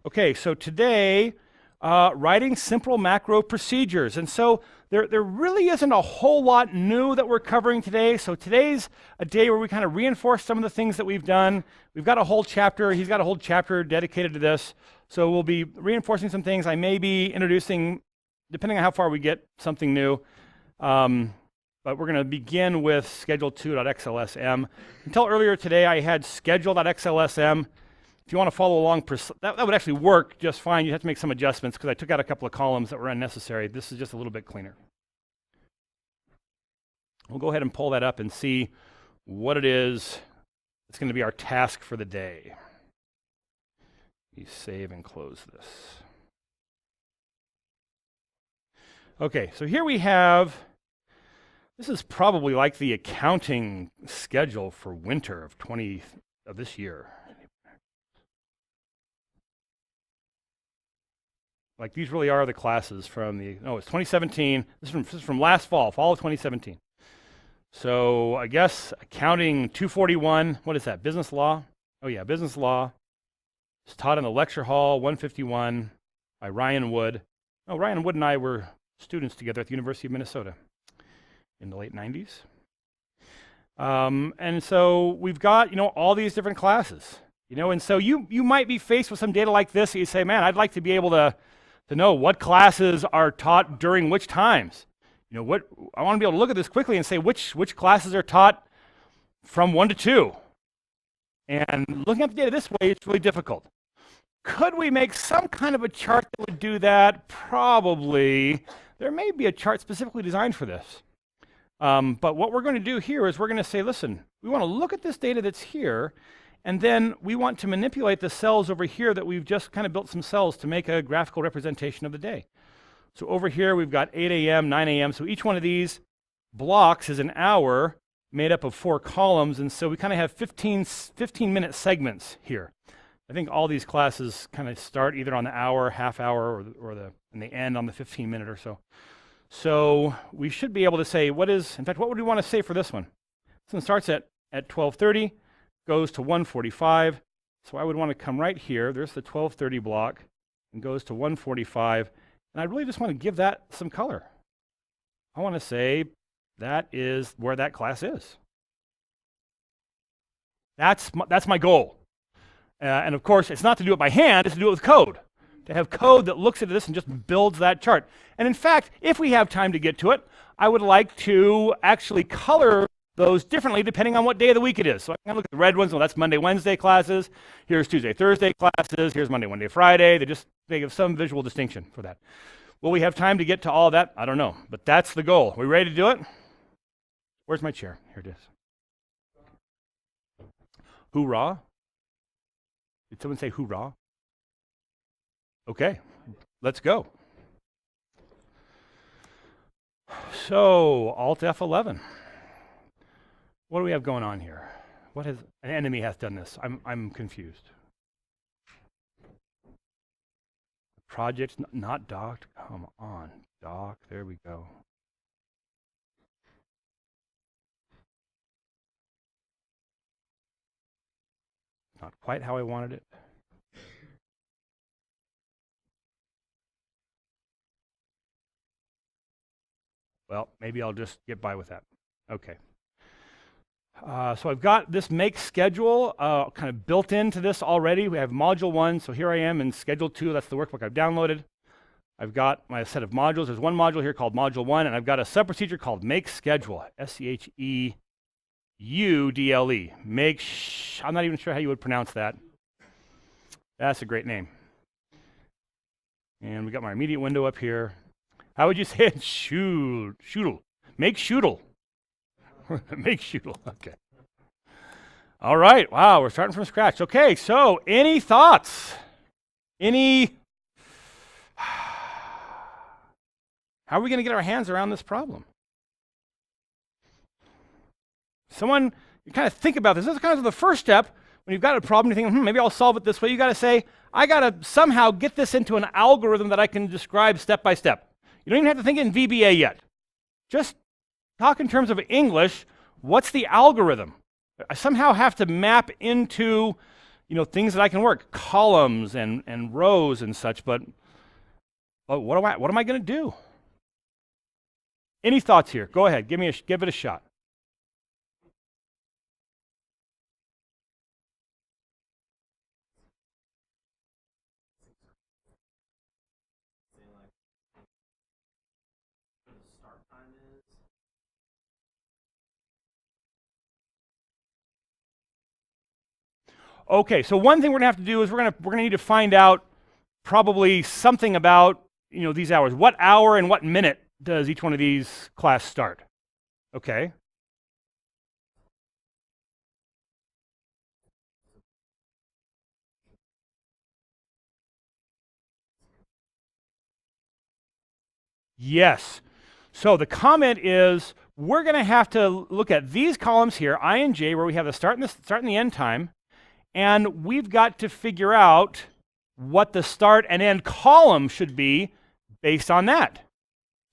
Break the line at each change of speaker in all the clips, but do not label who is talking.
Okay, so today, writing simple macro procedures. And so there really isn't a whole lot new that we're covering today. So today's a day where we kind of reinforce some of the things that we've done. We've got a whole chapter, he's got a whole chapter dedicated to this. So we'll be reinforcing some things. I may be introducing, depending on how far we get, something new. But we're going to begin with schedule2.xlsm. Until earlier today, I had schedule.xlsm. If you want to follow along, that would actually work just fine. You have to make some adjustments because I took out a couple of columns that were unnecessary. This is just a little bit cleaner. We'll go ahead and pull that up and see what it is that's going to be our task for the day. You save and close this. Okay, so here we have, this is probably like the accounting schedule for winter of this year. Like these really are the classes from it's 2017. This is from last fall of 2017. So I guess accounting 241, what is that, business law? Oh yeah, business law. It's taught in the lecture hall 151 by Ryan Wood. Oh, Ryan Wood and I were students together at the University of Minnesota in the late 90s. And so we've got, all these different classes, and so you might be faced with some data like this. You say, man, I'd like to be able to know what classes are taught during which times. I want to be able to look at this quickly and say which classes are taught from 1 to 2. And looking at the data this way, it's really difficult. Could we make some kind of a chart that would do that? Probably. There may be a chart specifically designed for this. But what we're going to do here is we're going to say, listen, we want to look at this data that's here, and then we want to manipulate the cells over here that we've just kind of built some cells to make a graphical representation of the day. So over here we've got 8 a.m., 9 a.m. So each one of these blocks is an hour made up of 4 columns, and so we kind of have 15-minute segments here. I think all these classes kind of start either on the hour, half hour, and they end on the 15-minute or so. So we should be able to say what would we want to say for this one? This one starts at 12:30, goes to 1:45. So I would want to come right here. There's the 12:30 block and goes to 1:45. And I really just want to give that some color. I want to say that is where that class is. That's my goal. And of course, it's not to do it by hand, it's to do it with code. To have code that looks at this and just builds that chart. And in fact, if we have time to get to it, I would like to actually color those differently depending on what day of the week it is. So I can look at the red ones. Well, that's Monday, Wednesday classes. Here's Tuesday, Thursday classes. Here's Monday, Wednesday, Friday. They give some visual distinction for that. Will we have time to get to all that? I don't know. But that's the goal. Are we ready to do it? Where's my chair? Here it is. Hoorah. Did someone say hoorah? Okay, let's go. So, Alt F11. What do we have going on here? An enemy has done this? I'm confused. Project's not docked. Come on, dock. There we go. Not quite how I wanted it. Well, maybe I'll just get by with that. Okay. So I've got this make schedule kind of built into this already. We have module 1, so here I am in schedule 2. That's the workbook I've downloaded. I've got my set of modules. There's one module here called module 1, and I've got a sub-procedure called make schedule, SCHEUDLE. I'm not even sure how you would pronounce that. That's a great name. And we got my immediate window up here. How would you say it? Shoodle. Make shoodle. Make shoodle. Okay. All right. Wow, we're starting from scratch. Okay, so any thoughts? How are we going to get our hands around this problem? Someone, you kind of think about this. This is kind of the first step. When you've got a problem, you think, maybe I'll solve it this way. You got to say, I got to somehow get this into an algorithm that I can describe step by step. You don't even have to think in VBA yet. Just talk in terms of English. What's the algorithm? I somehow have to map into, things that I can work, columns and rows and such, but what am I going to do? Any thoughts here? Go ahead, give it a shot. Okay, so one thing we're gonna have to do is we're gonna need to find out probably something about these hours. What hour and what minute does each one of these class start? Okay. Yes. So the comment is we're going to have to look at these columns here, I and j, where we have the start and the end time, and we've got to figure out what the start and end column should be based on that.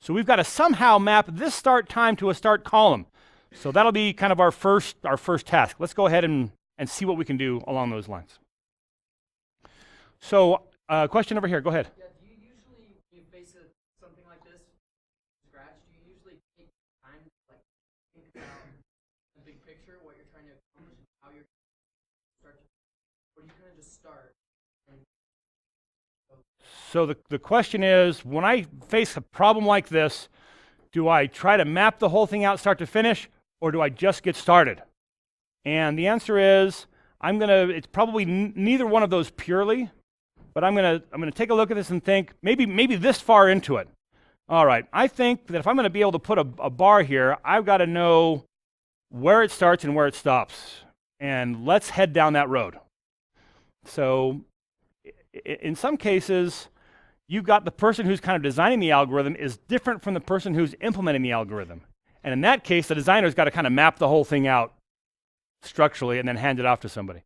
So we've got to somehow map this start time to a start column. So that'll be kind of our first task. Let's go ahead and see what we can do along those lines. So question over here, go ahead.
Yeah, do you usually, when you face something like this, scratch, do you usually take time to think about the big picture, what you're trying to accomplish, and how you're start to, or do you kind of just start?
So the question is, when I face a problem like this, do I try to map the whole thing out start to finish, or do I just get started? And the answer is, it's probably neither one of those purely, but I'm gonna take a look at this and think, maybe this far into it. All right, I think that if I'm gonna be able to put a bar here, I've got to know where it starts and where it stops. And let's head down that road. So in some cases, you've got the person who's kind of designing the algorithm is different from the person who's implementing the algorithm. And in that case, the designer's got to kind of map the whole thing out structurally and then hand it off to somebody.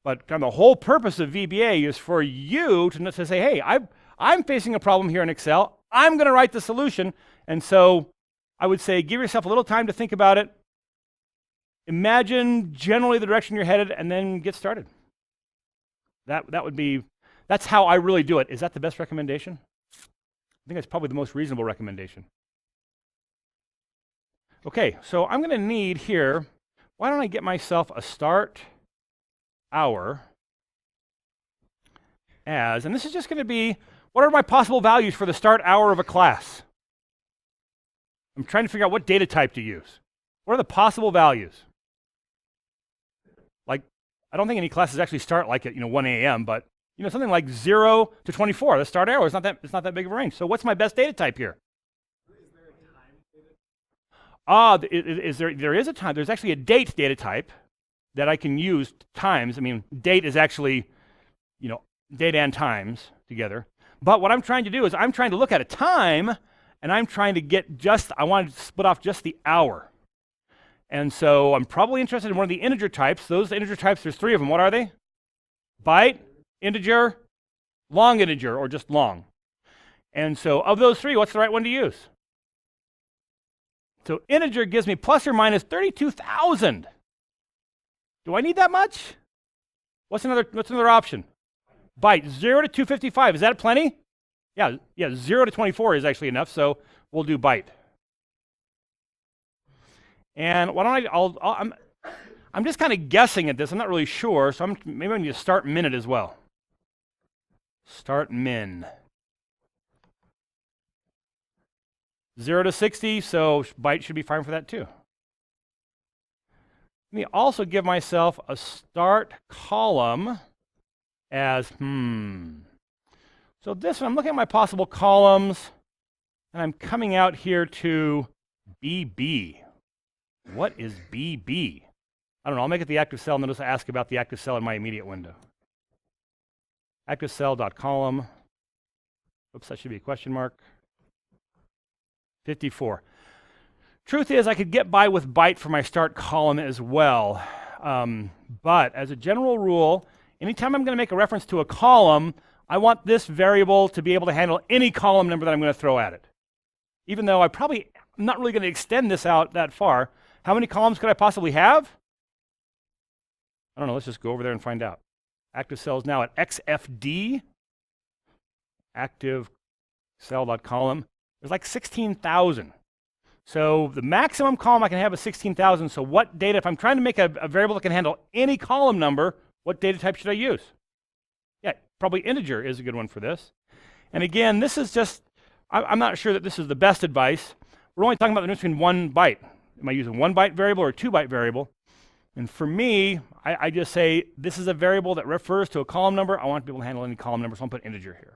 But kind of the whole purpose of VBA is for you to say, hey, I'm facing a problem here in Excel. I'm going to write the solution. And so I would say give yourself a little time to think about it. Imagine generally the direction you're headed and then get started. That's how I really do it. Is that the best recommendation? I think that's probably the most reasonable recommendation. Okay, so I'm going to need here, why don't I get myself a start hour as, and this is just going to be, what are my possible values for the start hour of a class? I'm trying to figure out what data type to use. What are the possible values? Like, I don't think any classes actually start like at 1 a.m., but something like 0 to 24, the start hour, it's not that big of a range. So what's my best data type here?
Is there a time data?
There is a time. There's actually a date data type that I can use times. I mean, date is actually, date and times together. But what I'm trying to do is I'm trying to look at a time, and I'm trying to I want to split off just the hour. And so I'm probably interested in one of the integer types. Those integer types, there's 3 of them. What are they? Byte, integer, long integer, or just long. And so of those 3, what's the right one to use? So integer gives me plus or minus 32,000. Do I need that much? What's another option? Byte, 0 to 255. Is that plenty? Yeah, 0 to 24 is actually enough, so we'll do byte. And why don't I'm just kind of guessing at this. I'm not really sure, so maybe I need to start minute as well. Start min. 0 to 60, so byte should be fine for that too. Let me also give myself a start column as So this one, I'm looking at my possible columns, and I'm coming out here to BB. What is BB? I don't know, I'll make it the active cell and then just ask about the active cell in my immediate window. ActiveCell.column. Oops, that should be a question mark. 54. Truth is, I could get by with byte for my start column as well. But as a general rule, anytime I'm going to make a reference to a column, I want this variable to be able to handle any column number that I'm going to throw at it. Even though I'm not really going to extend this out that far. How many columns could I possibly have? I don't know, let's just go over there and find out. Active cells now at XFD, active cell.column. There's like 16,000. So the maximum column I can have is 16,000. So what data, if I'm trying to make a variable that can handle any column number, what data type should I use? Yeah, probably integer is a good one for this. And again, this is just, I'm not sure that this is the best advice. We're only talking about the difference between 1 byte. Am I using 1 byte variable or a 2 byte variable? And for me, I just say this is a variable that refers to a column number. I want to be able to handle any column number, so I'm going to put integer here.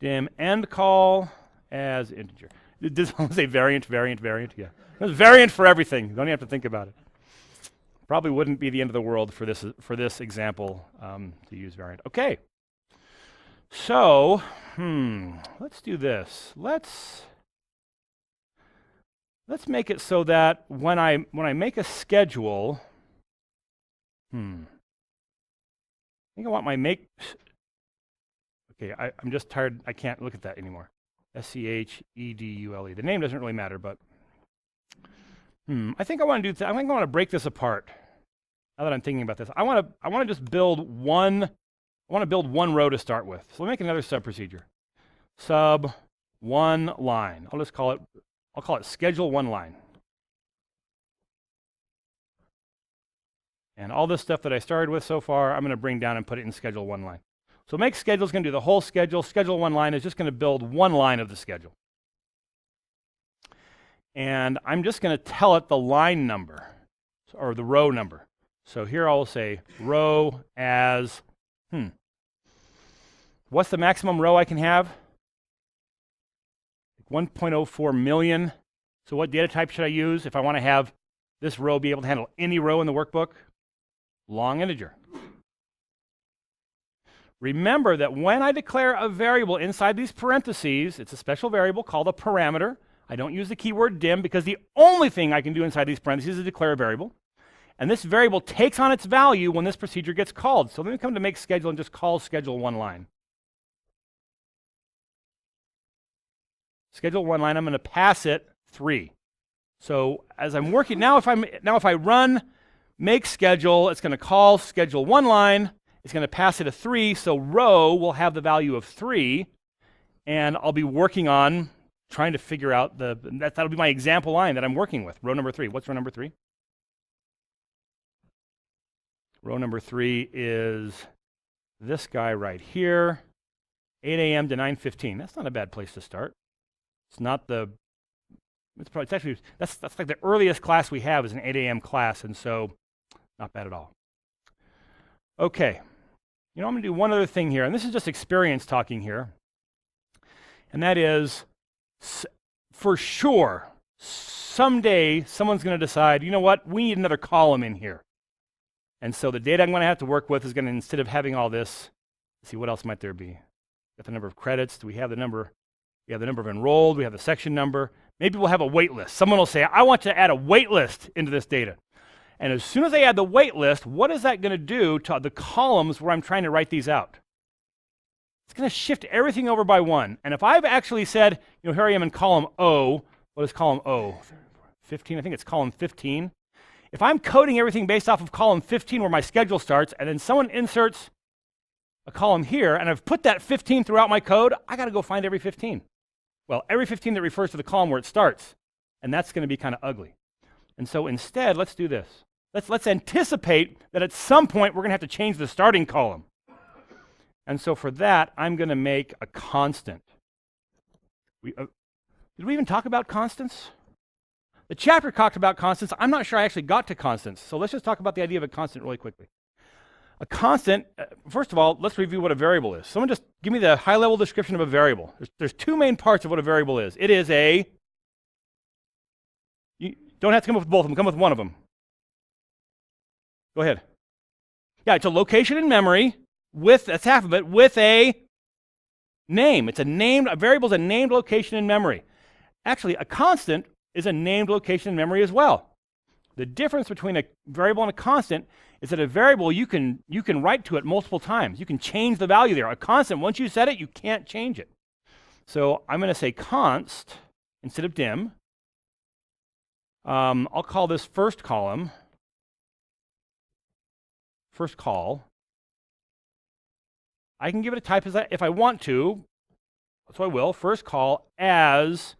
Dim end call as integer. Does someone say variant? Yeah. There's variant for everything. You don't even have to think about it. Probably wouldn't be the end of the world for this example to use variant. Okay. So, let's do this. Let's make it so that when I make a schedule, I think I want my make. Okay, I'm just tired. I can't look at that anymore. SCHEDULE. The name doesn't really matter, but I think I want to do. I think I want to break this apart. Now that I'm thinking about this, I want to just build one. I want to build one row to start with. So let me make another sub procedure. Sub one line. I'll call it schedule one line. And all this stuff that I started with so far, I'm going to bring down and put it in schedule one line. So make schedule is going to do the whole schedule. Schedule one line is just going to build one line of the schedule. And I'm just going to tell it the line number, or the row number. So here I will say row as, what's the maximum row I can have? 1.04 million. So what data type should I use if I want to have this row be able to handle any row in the workbook? Long integer. Remember that when I declare a variable inside these parentheses, it's a special variable called a parameter. I don't use the keyword dim because the only thing I can do inside these parentheses is declare a variable. And this variable takes on its value when this procedure gets called. So let me come to make schedule and just call schedule one line. Schedule one line, I'm going to pass it 3. So as I'm working now, if I run make schedule, it's going to call schedule one line. It's going to pass it a 3, so row will have the value of 3, and I'll be working on trying to figure out that'll be my example line that I'm working with. Row number 3. What's row number 3? Row number 3 is this guy right here, 8 a.m. to 9:15. That's not a bad place to start. It's not the. It's actually that's like the earliest class we have is an 8 a.m. class, and so not bad at all. Okay. I'm going to do one other thing here, and this is just experience talking here. And that is, for sure, someday someone's going to decide, you know what, we need another column in here. And so the data I'm going to have to work with is going to, instead of having all this, let's see, what else might there be? Got the number of credits. Do we have the number? We have the number of enrolled. We have the section number. Maybe we'll have a wait list. Someone will say, I want to add a wait list into this data. And as soon as I add the wait list, what is that going to do to the columns where I'm trying to write these out? It's going to shift everything over by 1. And if I've actually said, here I am in column O, what is column O? 15, I think it's column 15. If I'm coding everything based off of column 15 where my schedule starts, and then someone inserts a column here, and I've put that 15 throughout my code, I got to go find every 15. Well, every 15 that refers to the column where it starts. And that's going to be kind of ugly. And so instead, let's do this. Let's anticipate that at some point we're going to have to change the starting column. And so for that, I'm going to make a constant. Did we even talk about constants? The chapter talked about constants. I'm not sure I actually got to constants. So let's just talk about the idea of a constant really quickly. A constant, first of all, let's review what a variable is. Someone just give me the high-level description of a variable. There's 2 main parts of what a variable is. It is you don't have to come up with both of them. Come up with one of them. Go ahead. Yeah, it's a location in memory that's half of it, with a name. A variable is a named location in memory. Actually, a constant is a named location in memory as well. The difference between a variable and a constant is that a variable, you can write to it multiple times. You can change the value there. A constant, once you set it, you can't change it. So I'm going to say const instead of dim. I'll call this first column first call, I can give it a type as that if I want to, so I will, first call as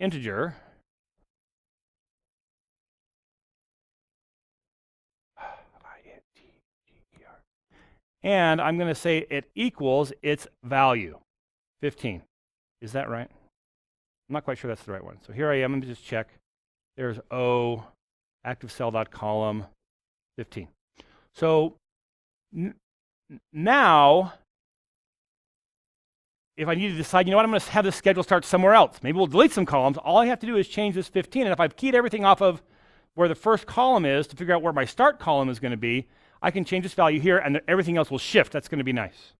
integer. And I'm going to say it equals its value, 15. Is that right? I'm not quite sure that's the right one. So here I am. Let me just check. There's O, active cell.column, 15. So now, if I need to decide, you know what, I'm going to have this schedule start somewhere else. Maybe we'll delete some columns. All I have to do is change this 15. And if I've keyed everything off of where the first column is to figure out where my start column is going to be, I can change this value here, and everything else will shift. That's going to be nice.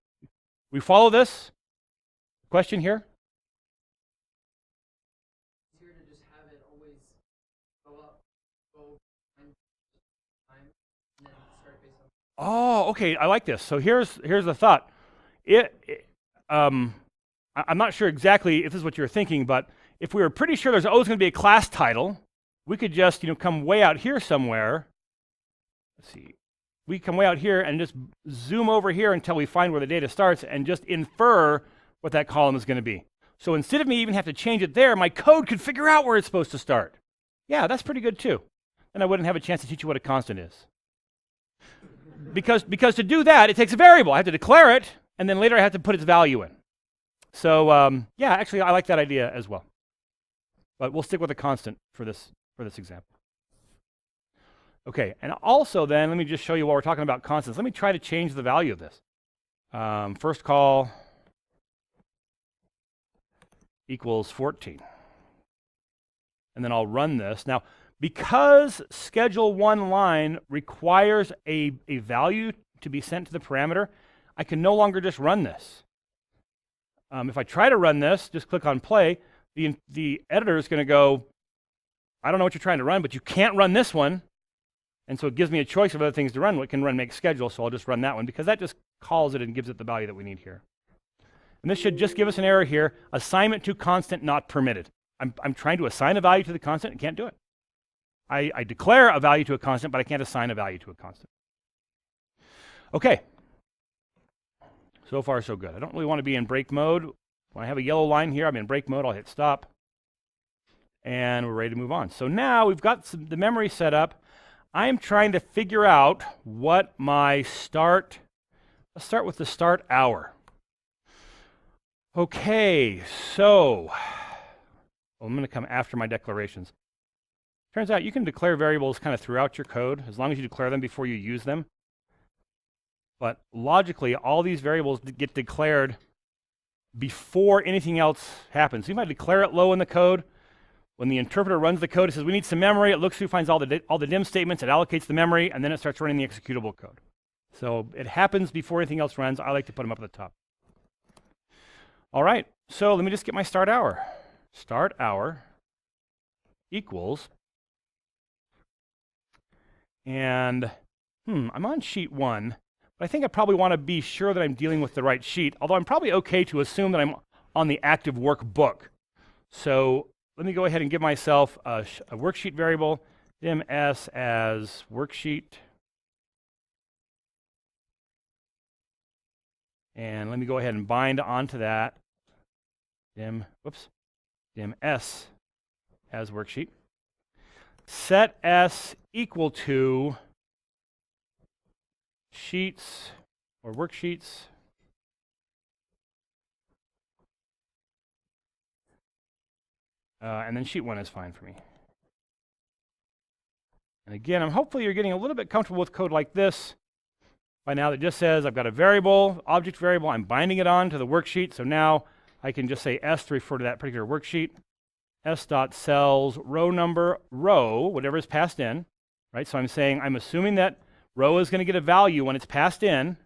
We follow this? Question here?
It's easier to just have it always go up, go time, and then start based on.
Oh, okay. I like this. So here's the thought. I'm not sure exactly if this is what you're thinking, but if we were pretty sure there's always going to be a class title, we could just come way out here somewhere. Let's see. We come way out here and just zoom over here until we find where the data starts and just infer what that column is going to be. So instead of me even have to change it there, my code could figure out where it's supposed to start. Yeah, that's pretty good too. Then I wouldn't have a chance to teach you what a constant is. Because to do that, it takes a variable. I have to declare it, and then later I have to put its value in. So yeah, actually I like that idea as well. But we'll stick with a constant for this example. Okay, and also then, let me just show you while we're talking about constants. Let me try to change the value of this. First call equals 14. And then I'll run this. Now, because schedule one line requires a value to be sent to the parameter, I can no longer just run this. If I try to run this, just click on play, the editor is going to go, I don't know what you're trying to run, but you can't run this one. And so it gives me a choice of other things to run. It can run make schedule, so I'll just run that one because that just calls it and gives it the value that we need here. And this should just give us an error here, assignment to constant not permitted. I'm trying to assign a value to the constant and can't do it. I declare a value to a constant, but I can't assign a value to a constant. Okay. So far, so good. I don't really want to be in break mode. When I have a yellow line here, I'm in break mode. I'll hit stop. And we're ready to move on. So now we've got the memory set up. I'm trying to figure out what my let's start with the start hour. Okay, so I'm going to come after my declarations. Turns out you can declare variables kind of throughout your code as long as you declare them before you use them. But logically, all these variables get declared before anything else happens. So you might declare it low in the code. When the interpreter runs the code, it says, we need some memory. It looks through, finds all the dim statements, it allocates the memory, and then it starts running the executable code. So it happens before anything else runs. I like to put them up at the top. All right, so let me just get my start hour. Start hour equals, and I'm on sheet 1, but I think I probably want to be sure that I'm dealing with the right sheet, although I'm probably okay to assume that I'm on the active workbook. So let me go ahead and give myself a worksheet variable, dim_s as worksheet. And let me go ahead and bind onto that dim_s as worksheet. Set s equal to sheets or worksheets. And then sheet 1 is fine for me. And again, hopefully you're getting a little bit comfortable with code like this by now that just says I've got a variable, object variable, I'm binding it on to the worksheet. So now I can just say s to refer to that particular worksheet. S.cells row number, row, whatever is passed in, right? So I'm assuming that row is going to get a value when it's passed in,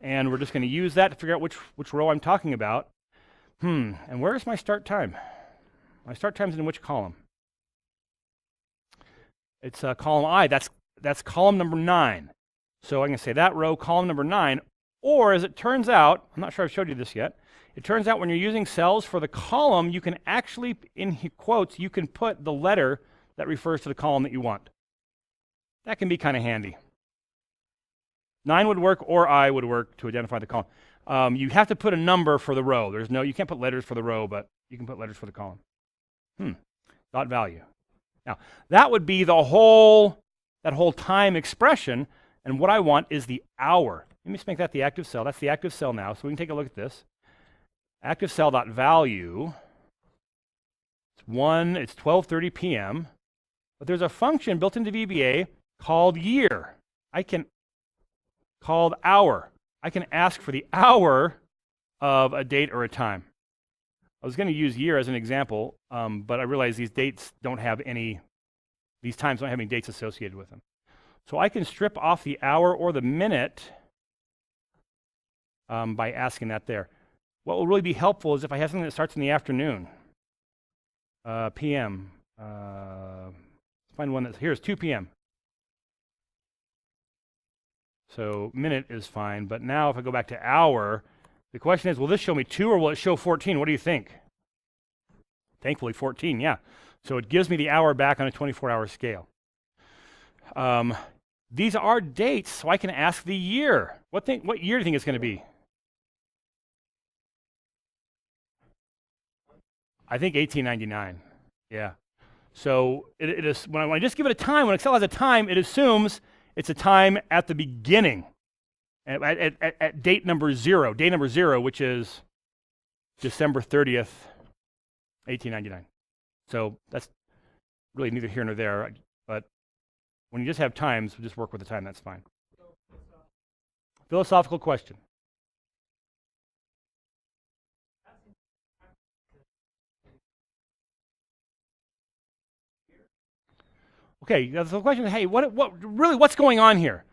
and we're just going to use that to figure out which row I'm talking about. And where's my start time? My start time is in which column? It's column I. That's column number 9. So I'm going to say that row, column number 9. Or as it turns out, I'm not sure I've showed you this yet, it turns out when you're using cells for the column, you can actually, in quotes, you can put the letter that refers to the column that you want. That can be kind of handy. 9 would work, or I would work to identify the column. You have to put a number for the row. You can't put letters for the row, but you can put letters for the column. Dot value. Now, that would be that whole time expression, and what I want is the hour. Let me just make that the active cell. That's the active cell now, so we can take a look at this. Active cell dot value. It's 12:30 p.m. But there's a function built into VBA called year. Called hour. I can ask for the hour of a date or a time. I was going to use year as an example, but I realized these times don't have any dates associated with them. So I can strip off the hour or the minute by asking that there. What will really be helpful is if I have something that starts in the afternoon, p.m. Find one here's 2 p.m. So minute is fine, but now if I go back to hour, the question is, will this show me 2 or will it show 14? What do you think? Thankfully 14, yeah. So it gives me the hour back on a 24-hour scale. These are dates, so I can ask the year. What year do you think it's going to be? I think 1899. Yeah. So it is when I just give it a time, when Excel has a time, it assumes it's a time at the beginning, at date number 0, which is December 30th, 1899. So that's really neither here nor there, but when you just have times, we just work with the time, that's fine. Philosophical question. Okay, so the question is, hey, what's going on here?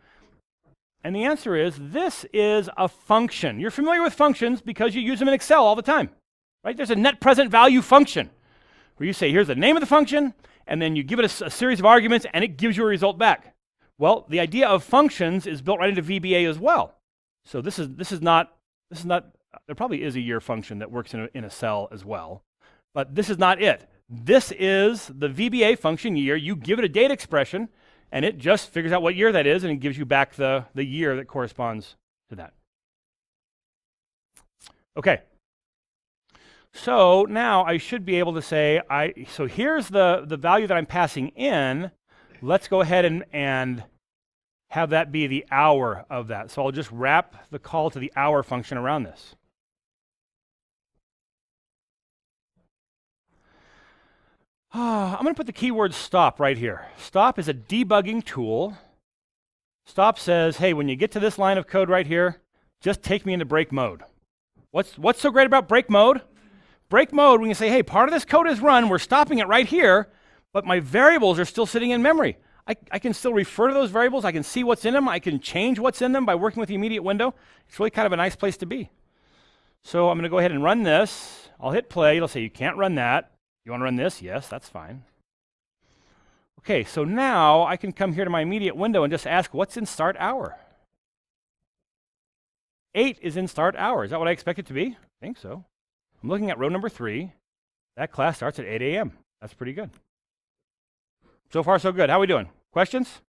And the answer is, this is a function. You're familiar with functions because you use them in Excel all the time, right? There's a net present value function where you say, here's the name of the function, and then you give it a series of arguments, and it gives you a result back. Well, the idea of functions is built right into VBA as well. So this is not. There probably is a year function that works in a cell as well, but this is not it. This is the VBA function year. You give it a date expression, and it just figures out what year that is, and it gives you back the year that corresponds to that. Okay. So now I should be able to say, so here's the value that I'm passing in. Let's go ahead and have that be the hour of that. So I'll just wrap the call to the hour function around this. I'm going to put the keyword stop right here. Stop is a debugging tool. Stop says, hey, when you get to this line of code right here, just take me into break mode. What's so great about break mode? Break mode, we can say, hey, part of this code is run, we're stopping it right here, but my variables are still sitting in memory. I can still refer to those variables, I can see what's in them, I can change what's in them by working with the immediate window. It's really kind of a nice place to be. So I'm going to go ahead and run this. I'll hit play, it'll say you can't run that. You want to run this? Yes, that's fine. Okay, so now I can come here to my immediate window and just ask, what's in start hour? 8 is in start hour. Is that what I expect it to be? I think so. I'm looking at row number 3. That class starts at 8 a.m. That's pretty good. So far, so good. How are we doing? Questions?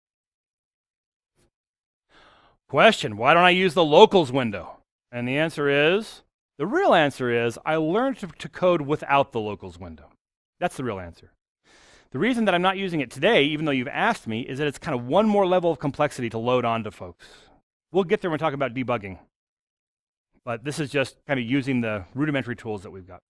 Question, why don't I use the locals window? And the real answer is, I learned to code without the locals window. That's the real answer. The reason that I'm not using it today, even though you've asked me, is that it's kind of one more level of complexity to load on to folks. We'll get there when we talk about debugging. But this is just kind of using the rudimentary tools that we've got.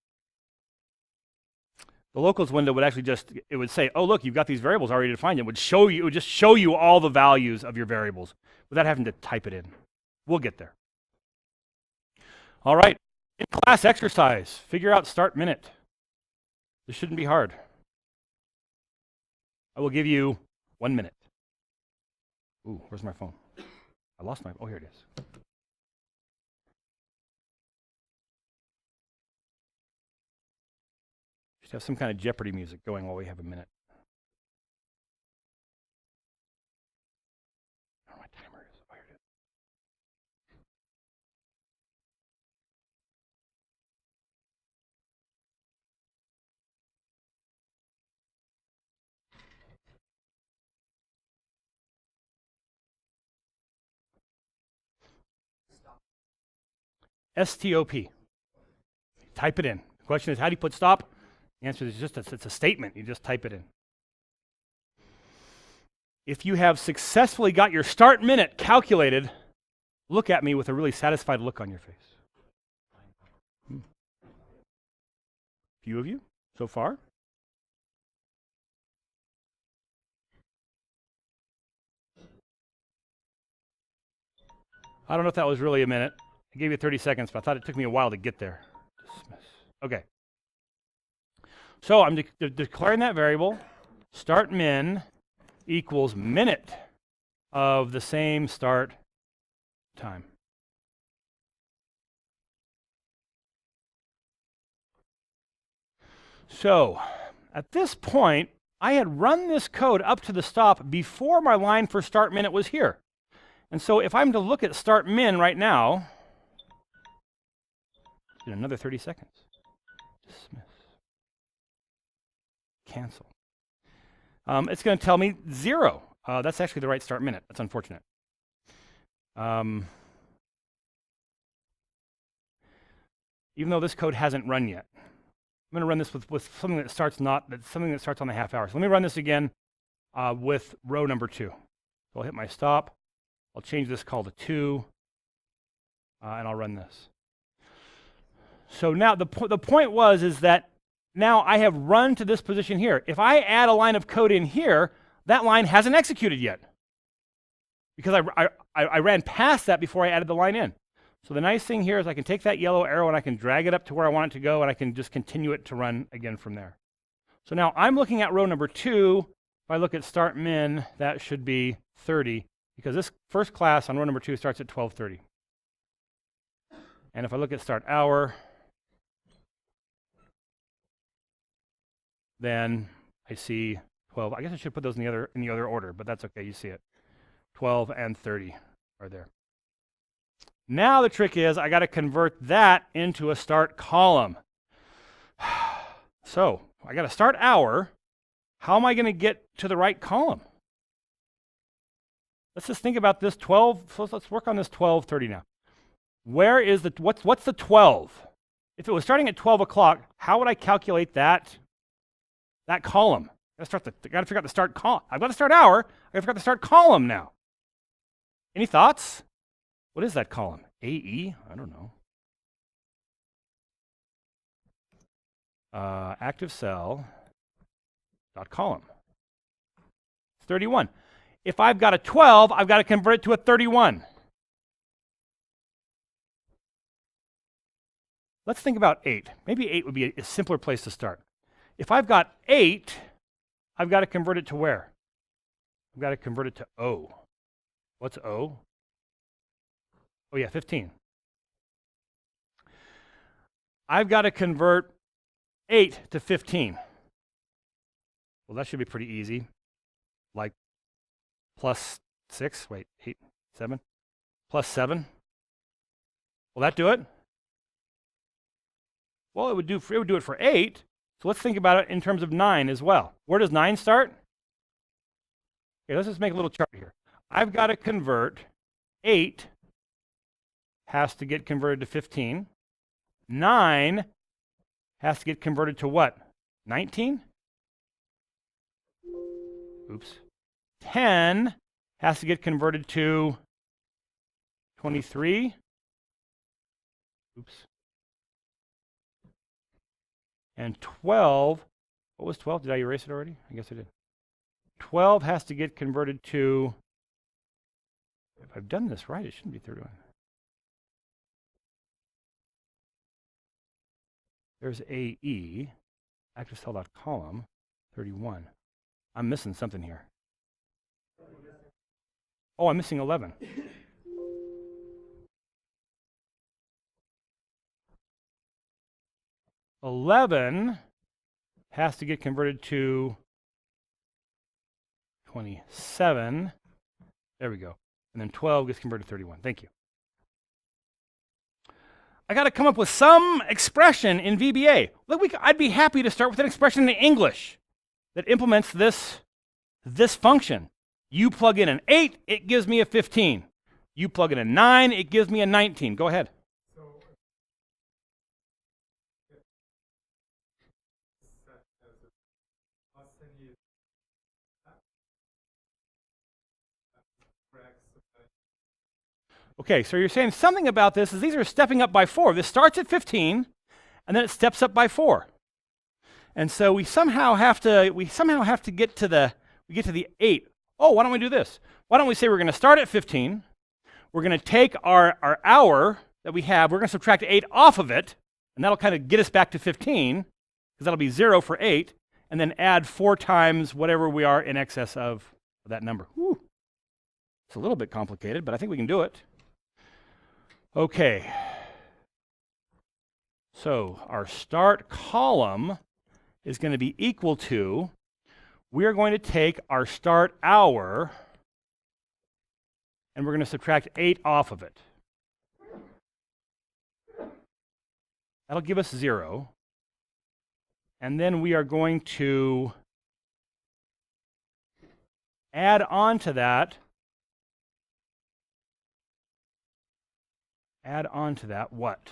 The locals window would actually it would say, oh, look, you've got these variables already defined. It would just show you all the values of your variables without having to type it in. We'll get there. All right, in class exercise, figure out start minute. This shouldn't be hard. I will give you 1 minute. Ooh, where's my phone? I lost my, oh, here it is. Should have some kind of Jeopardy music going while we have a minute. I don't know what my timer is. Oh, here it is. S-T-O-P. Type it in. The question is, how do you put stop? The answer is just it's a statement. You just type it in. If you have successfully got your start minute calculated, look at me with a really satisfied look on your face. Few of you so far. I don't know if that was really a minute. I gave you 30 seconds, but I thought it took me a while to get there. Dismiss. Okay. So I'm declaring that variable, start min equals minute of the same start time. So at this point, I had run this code up to the stop before my line for start minute was here. And so if I'm to look at start min right now, in another 30 seconds, dismiss, cancel. It's going to tell me 0. That's actually the right start minute. That's unfortunate. Even though this code hasn't run yet. I'm going to run this with something that starts on the half hour. So let me run this again with row number 2. So I'll hit my stop. I'll change this call to 2, and I'll run this. So now the point is that now I have run to this position here. If I add a line of code in here, that line hasn't executed yet because I ran past that before I added the line in. So the nice thing here is I can take that yellow arrow and I can drag it up to where I want it to go, and I can just continue it to run again from there. So now I'm looking at row number 2. If I look at start min, that should be 30 because this first class on row number 2 starts at 12:30. And if I look at start hour, then I see 12. I guess I should put those in the other order, but that's okay. You see it. 12 and 30 are there. Now the trick is I got to convert that into a start column. So I got to start hour. How am I going to get to the right column? Let's just think about this 12. So let's work on this 12:30 now. Where is the what's the 12? If it was starting at 12 o'clock, how would I calculate that column? I got to figure out the start column. I've got to start hour. I got to figure out the start column now. Any thoughts? What is that column? AE? I don't know. Active cell dot column. 31. If I've got a 12, I've got to convert it to a 31. Let's think about 8. Maybe 8 would be a simpler place to start. If I've got 8, I've got to convert it to where? I've got to convert it to O. What's O? Oh yeah, 15. I've got to convert 8 to 15. Well, that should be pretty easy. Like plus 6, wait, 8, 7, plus 7. Will that do it? Well, it would do it for 8. So let's think about it in terms of 9 as well. Where does 9 start? Okay, let's just make a little chart here. I've got to convert 8 has to get converted to 15. 9 has to get converted to what? 19? Oops. 10 has to get converted to 23. Oops. And 12, what was 12? Did I erase it already? I guess I did. 12 has to get converted to, if I've done this right, it shouldn't be 31. There's AE, active cell dot column, 31. I'm missing something here. Oh, I'm missing 11. $11 has to get converted to 27. There we go. And then 12 gets converted to 31. Thank you. I got to come up with some expression in VBA. Look, I'd be happy to start with an expression in English that implements this function. You plug in an 8, it gives me a 15. You plug in a 9, it gives me a 19. Go ahead.
So
Okay, so you're saying something about this is these are stepping up by 4. This starts at 15, and then it steps up by 4. And so we somehow have to get to the 8. Oh, why don't we do this? Why don't we say we're going to start at 15, we're going to take our hour that we have, we're going to subtract 8 off of it, and that'll kind of get us back to 15, because that'll be 0 for 8, and then add 4 times whatever we are in excess of that number. Whew. It's a little bit complicated, but I think we can do it. Okay. So our start column is going to be equal to, we're going to take our start hour, and we're going to subtract 8 off of it. That'll give us 0. And then we are going to add on to that what?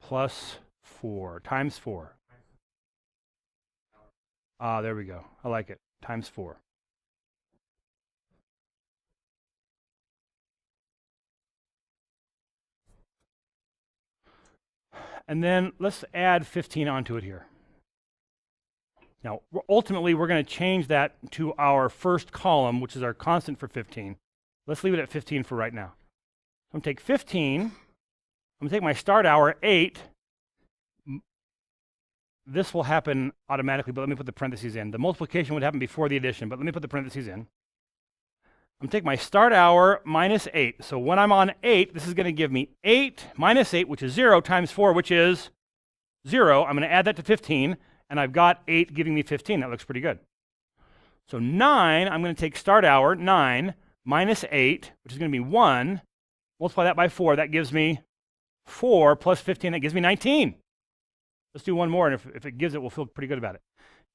Plus 4, times 4. Ah, there we go. I like it. Times 4. And then let's add 15 onto it here. Now, ultimately, we're going to change that to our first column, which is our constant for 15. Let's leave it at 15 for right now. I'm going to take 15. I'm going to take my start hour, 8. This will happen automatically, but let me put the parentheses in. The multiplication would happen before the addition, but let me put the parentheses in. I'm going to take my start hour minus 8. So when I'm on 8, this is going to give me 8 minus 8, which is 0, times 4, which is 0. I'm going to add that to 15, and I've got 8 giving me 15. That looks pretty good. So 9, I'm going to take start hour, 9, minus 8, which is going to be 1. Multiply that by 4. That gives me 4 plus 15. That gives me 19. Let's do one more, and if it gives it, we'll feel pretty good about it.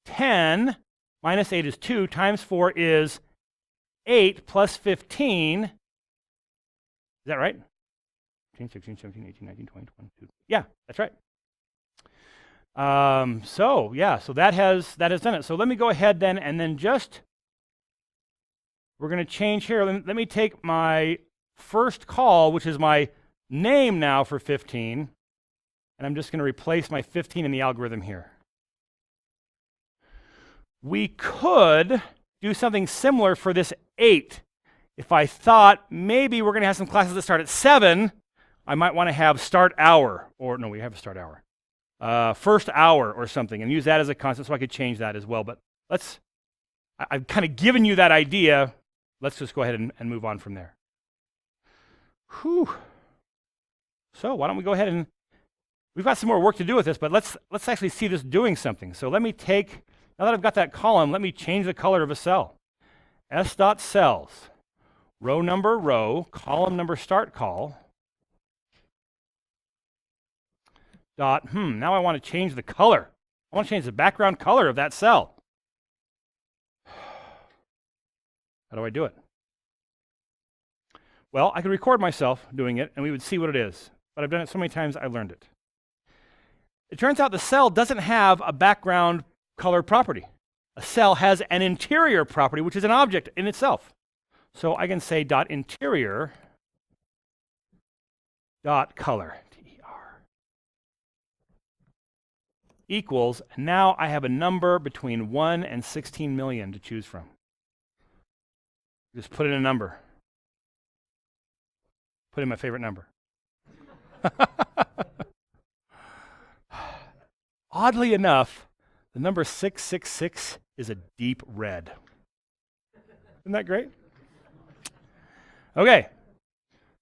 10 minus 8 is 2, times 4 is 8 plus 15. Is that right? 15, 16, 17, 18, 19, 20, 22. Yeah, that's right. So that has done it. So let me go ahead then, and then just, we're going to change here. Let me take my first call, which is my name now for 15, and I'm just going to replace my 15 in the algorithm here. We could do something similar for this 8. If I thought maybe we're going to have some classes that start at 7, I might want to have start hour, or no, we have a start hour. First hour or something, and use that as a constant, so I could change that as well. But I've kind of given you that idea. Let's just go ahead and move on from there. Whew. So why don't we go ahead and, we've got some more work to do with this, but let's actually see this doing something. So let me take, now that I've got that column, let me change the color of a cell. S.cells, row number row, column number start call. Dot, now I want to change the color. I want to change the background color of that cell. How do I do it? Well, I could record myself doing it, and we would see what it is. But I've done it so many times, I learned it. It turns out the cell doesn't have a background color property. A cell has an interior property, which is an object in itself. So I can say dot interior dot color, T-E-R, equals, now I have a number between 1 and 16 million to choose from. Just put in a number. Put in my favorite number. Oddly enough, the number 666 is a deep red. Isn't that great? Okay,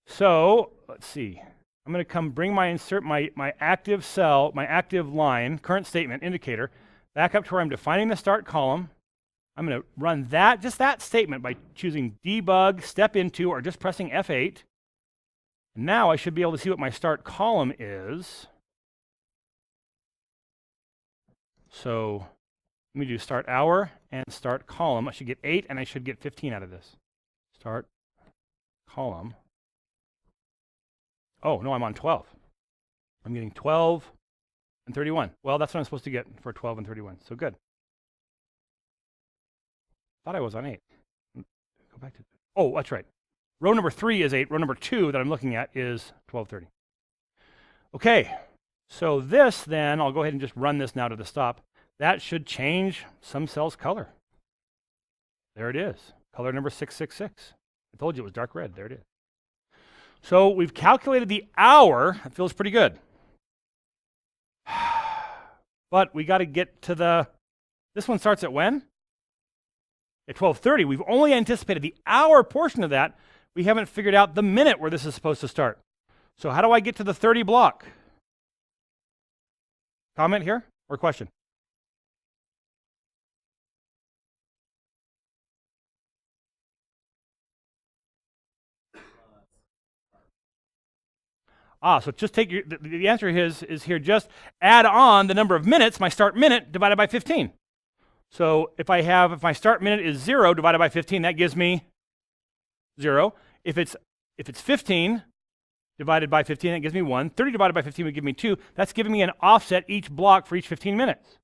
so let's see. I'm going to come bring my my active cell, my active line, current statement indicator, back up to where I'm defining the start column. I'm going to run that, just that statement by choosing debug, step into, or just pressing F8. And now I should be able to see what my start column is. So let me do start hour and start column. I should get 8 and I should get 15 out of this. Start column. Oh, no, I'm on 12. I'm getting 12 and 31. Well, that's what I'm supposed to get for 12 and 31. So good. Thought I was on 8. Go back to. Oh, that's right. Row number 3 is 8. Row number 2 that I'm looking at is 1230. Okay. So this then, I'll go ahead and just run this now to the stop. That should change some cell's color. There it is. Color number 666. I told you it was dark red. There it is. So we've calculated the hour. It feels pretty good. But we got to get to the, this one starts at when? At 12:30. We've only anticipated the hour portion of that. We haven't figured out the minute where this is supposed to start. So how do I get to the 30 block? Comment here or question? So just take your, the answer is here, just add on the number of minutes, my start minute, divided by 15. So if my start minute is 0 divided by 15, that gives me 0. If it's 15 divided by 15, that gives me 1. 30 divided by 15 would give me 2. That's giving me an offset each block for each 15 minutes.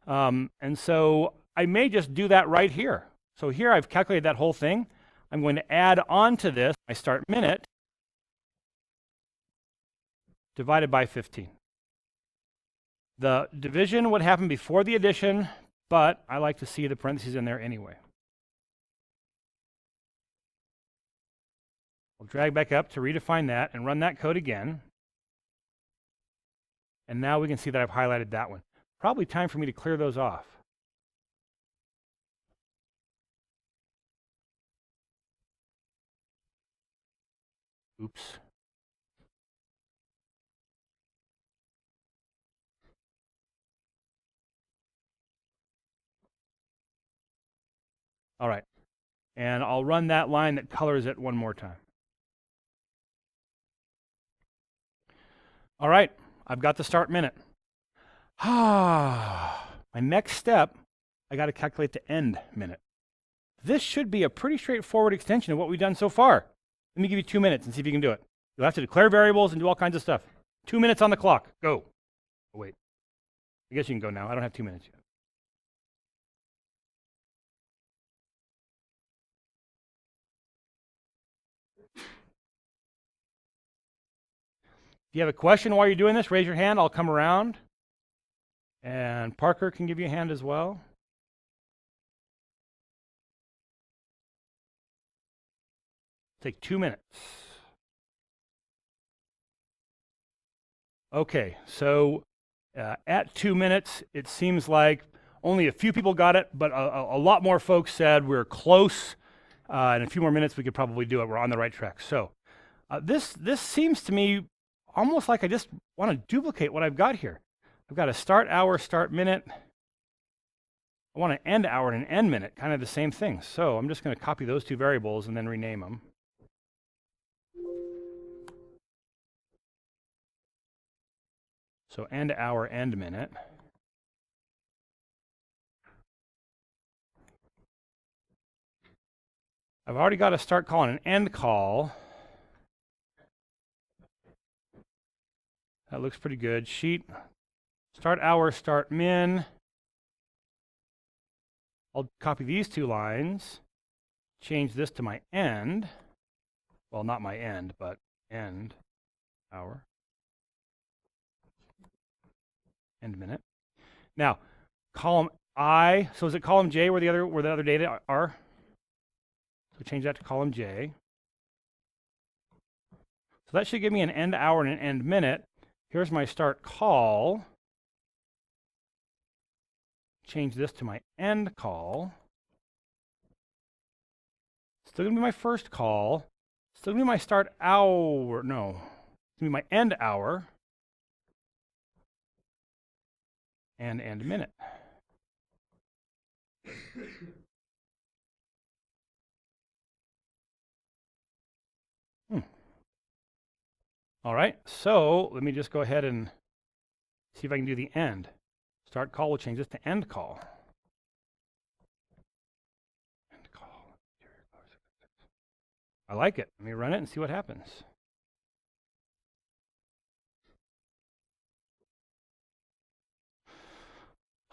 And so I may just do that right here. So here I've calculated that whole thing. I'm going to add on to this my start minute divided by 15. The division would happen before the addition, but I like to see the parentheses in there anyway. I'll drag back up to redefine that and run that code again. And now we can see that I've highlighted that one. Probably time for me to clear those off. Oops. All right. And I'll run that line that colors it one more time. All right. I've got the start minute. My next step, I got to calculate the end minute. This should be a pretty straightforward extension of what we've done so far. Let me give you 2 minutes and see if you can do it. You'll have to declare variables and do all kinds of stuff. 2 minutes on the clock. Go. Oh, wait. I guess you can go now. I don't have 2 minutes yet. If you have a question while you're doing this, raise your hand. I'll come around. And Parker can give you a hand as well. Take 2 minutes. Okay, so at 2 minutes, it seems like only a few people got it, but a lot more folks said we're close. In a few more minutes, we could probably do it. We're on the right track. So this seems to me almost like I just want to duplicate what I've got here. I've got a start hour, start minute. I want an end hour and an end minute, kind of the same thing. So I'm just going to copy those two variables and then rename them. So end hour, end minute. I've already got to start calling an end call. That looks pretty good. Sheet, start hour, start min. I'll copy these two lines, change this to my end. Well, not my end, but end hour, end minute. Now, column I, so is it column J where the other data are? So change that to column J. So that should give me an end hour and an end minute. Here's my start call. Change this to my end call. Still gonna be my first call. Still gonna be my start hour. No, it's gonna be my end hour and end minute. All right, so let me just go ahead and see if I can do the end. Start call, we'll change this to end call. End call. I like it. Let me run it and see what happens.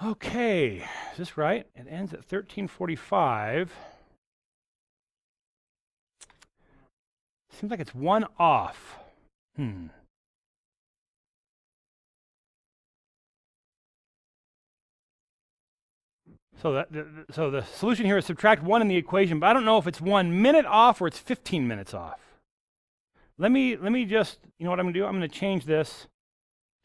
Okay, is this right? It ends at 1345. Seems like it's one off. So the solution here is subtract 1 in the equation, but I don't know if it's 1 minute off or it's 15 minutes off. Let me just, you know what I'm going to do? I'm going to change this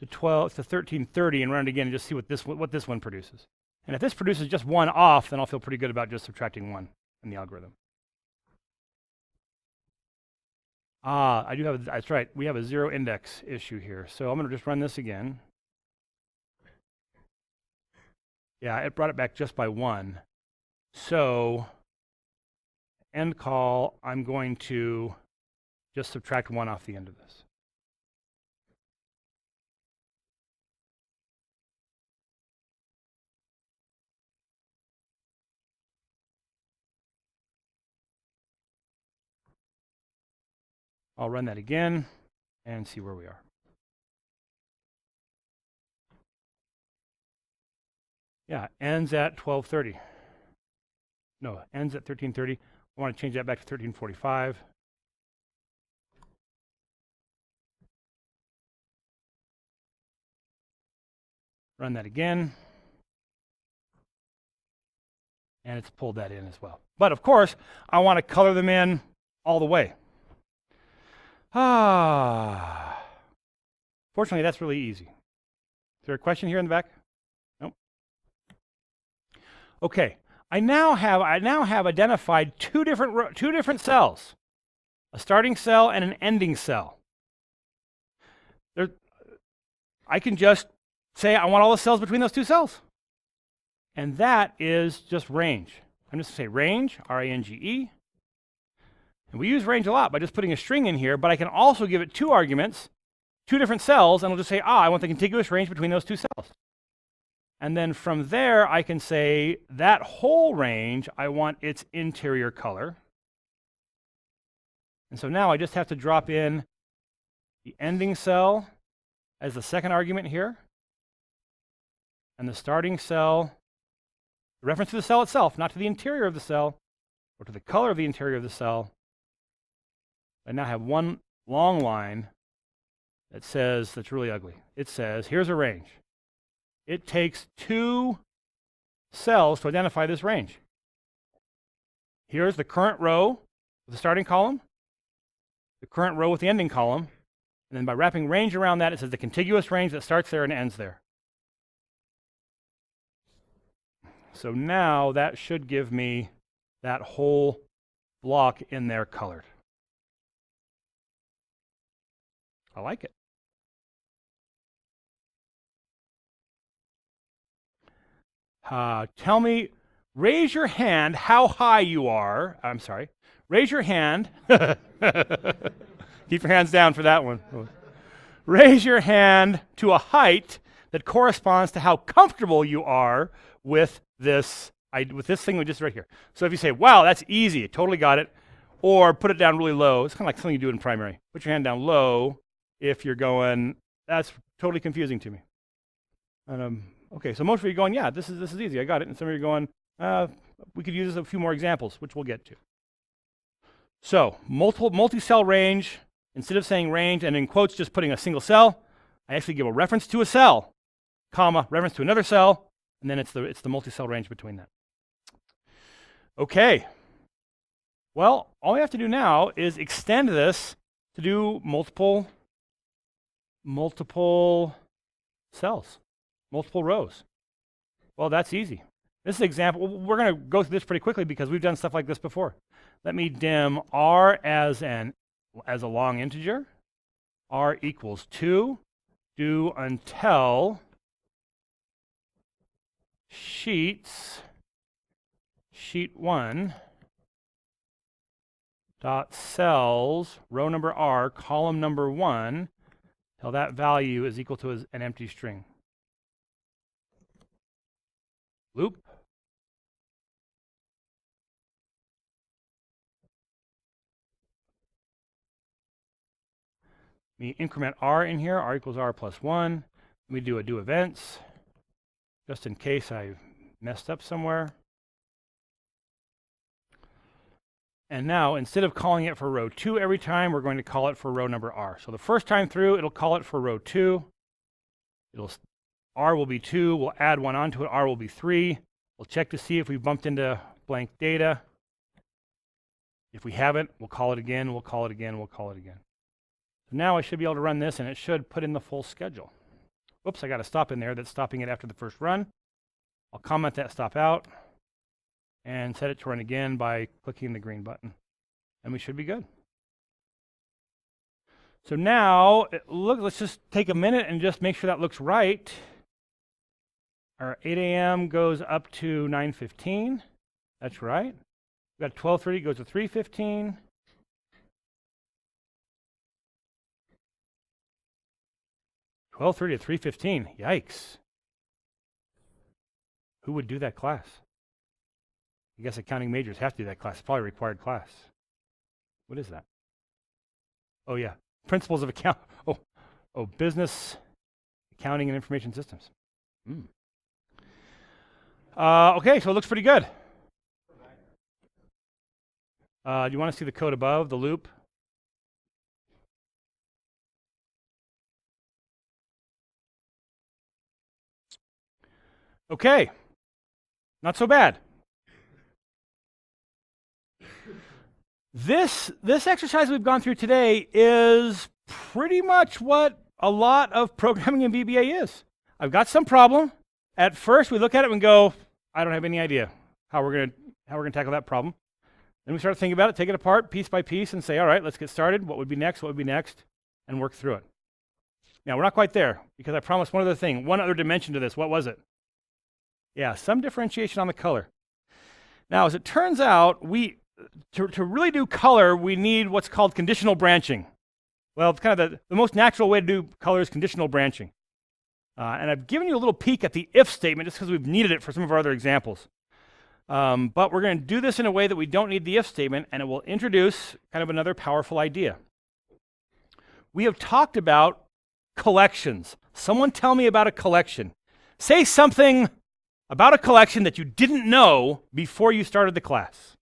to 1330 and run it again and just see what this one produces. And if this produces just 1 off, then I'll feel pretty good about just subtracting 1 in the algorithm. I do have, that's right, we have a 0 index issue here. So I'm going to just run this again. Yeah, it brought it back just by 1. So end call, I'm going to just subtract 1 off the end of this. I'll run that again and see where we are. Yeah, ends at 12:30. No, ends at 13:30. I want to change that back to 13:45. Run that again. And it's pulled that in as well. But of course, I want to color them in all the way. Fortunately, that's really easy. Is there a question here in the back? Nope. Okay. I now have identified two different cells, a starting cell and an ending cell. I can just say I want all the cells between those two cells. And that is just range. I'm just going to say range, R-A-N-G-E. And we use range a lot by just putting a string in here, but I can also give it 2 arguments, 2 different cells, and I'll just say, I want the contiguous range between those 2 cells. And then from there, I can say that whole range, I want its interior color. And so now I just have to drop in the ending cell as the second argument here, and the starting cell, reference to the cell itself, not to the interior of the cell, or to the color of the interior of the cell. I now have one long line that says, that's really ugly. It says, here's a range. It takes 2 cells to identify this range. Here's the current row with the starting column, the current row with the ending column, and then by wrapping range around that, it says the contiguous range that starts there and ends there. So now that should give me that whole block in there colored. I like it. Tell me, raise your hand how high you are. I'm sorry. Raise your hand. Keep your hands down for that one. Raise your hand to a height that corresponds to how comfortable you are with this thing we just right here. So if you say, wow, that's easy, totally got it, or put it down really low. It's kind of like something you do in primary. Put your hand down low if you're going, that's totally confusing to me. And, okay, so most of you are going, yeah, this is easy, I got it. And some of you are going, we could use a few more examples, which we'll get to. So multi-cell range, instead of saying range and in quotes just putting a single cell, I actually give a reference to a cell, comma, reference to another cell, and then it's the multi-cell range between that. Okay. Well, all we have to do now is extend this to do multiple cells, multiple rows. Well, that's easy. This is an example. We're going to go through this pretty quickly because we've done stuff like this before. Let me dim r as a long integer. R equals 2. Do until sheet 1 dot cells row number r column number 1 till that value is equal to an empty string. Loop. We increment r in here, r equals r plus 1. We do a do events. just in case I messed up somewhere. And now, instead of calling it for row 2 every time, we're going to call it for row number R. So the first time through, it'll call it for row 2. R will be 2. We'll add 1 onto it. R will be 3. We'll check to see if we've bumped into blank data. If we haven't, we'll call it again. We'll call it again. We'll call it again. So now I should be able to run this, and it should put in the full schedule. Oops, I got a stop in there. That's stopping it after the first run. I'll comment that stop out and set it to run again by clicking the green button. And we should be good. So now, let's just take a minute and just make sure that looks right. Our 8 a.m. goes up to 9:15. That's right. We've got 12:30 goes to 3:15. (12:30 to 3:15). Yikes. Who would do that class? I guess accounting majors have to do that class. It's probably a required class. What is that? Oh, yeah. Principles of account. Oh, business, accounting, and information systems. Okay, so it looks pretty good. Do you want to see the code above, the loop? Okay, not so bad. This exercise we've gone through today is pretty much what a lot of programming in VBA is. I've got some problem. At first, we look at it and go, I don't have any idea how we're gonna tackle that problem. Then we start to think about it, take it apart piece by piece, and say, all right, let's get started. What would be next? What would be next? And work through it. Now, we're not quite there, because I promised one other thing, one other dimension to this. What was it? Yeah, some differentiation on the color. Now, as it turns out, to really do color, we need what's called conditional branching. Well, it's kind of the most natural way to do color is conditional branching. And I've given you a little peek at the if statement just because we've needed it for some of our other examples. But we're going to do this in a way that we don't need the if statement, and it will introduce kind of another powerful idea. We have talked about collections. Someone tell me about a collection. Say something about a collection that you didn't know before you started the class.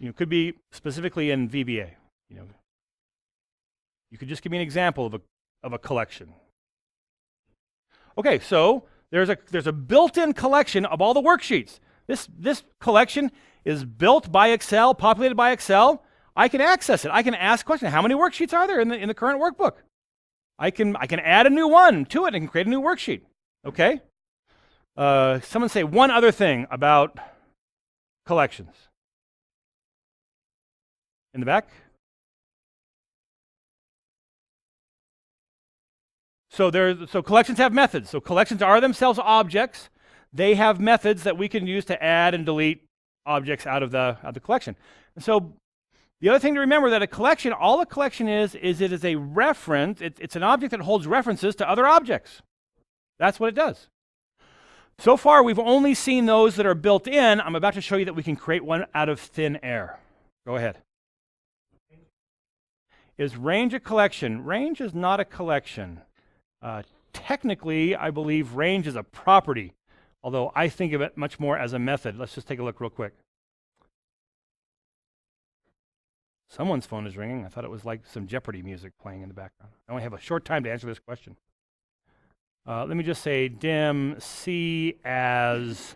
It could be specifically in VBA. You could just give me an example of a collection. Okay, so there's a built-in collection of all the worksheets. This collection is built by Excel, populated by Excel. I can access it. I can ask questions. How many worksheets are there in the current workbook? I can add a new one to it and create a new worksheet. Okay. Someone say one other thing about collections. In the back? So collections have methods. So collections are themselves objects. They have methods that we can use to add and delete objects out of the collection. And so the other thing to remember that a collection, all a collection is it is a reference. It's an object that holds references to other objects. That's what it does. So far, we've only seen those that are built in. I'm about to show you that we can create one out of thin air. Go ahead. Is range a collection? Range is not a collection. Technically, I believe range is a property, although I think of it much more as a method. Let's just take a look real quick. Someone's phone is ringing. I thought it was like some Jeopardy music playing in the background. I only have a short time to answer this question. Let me just say dim C as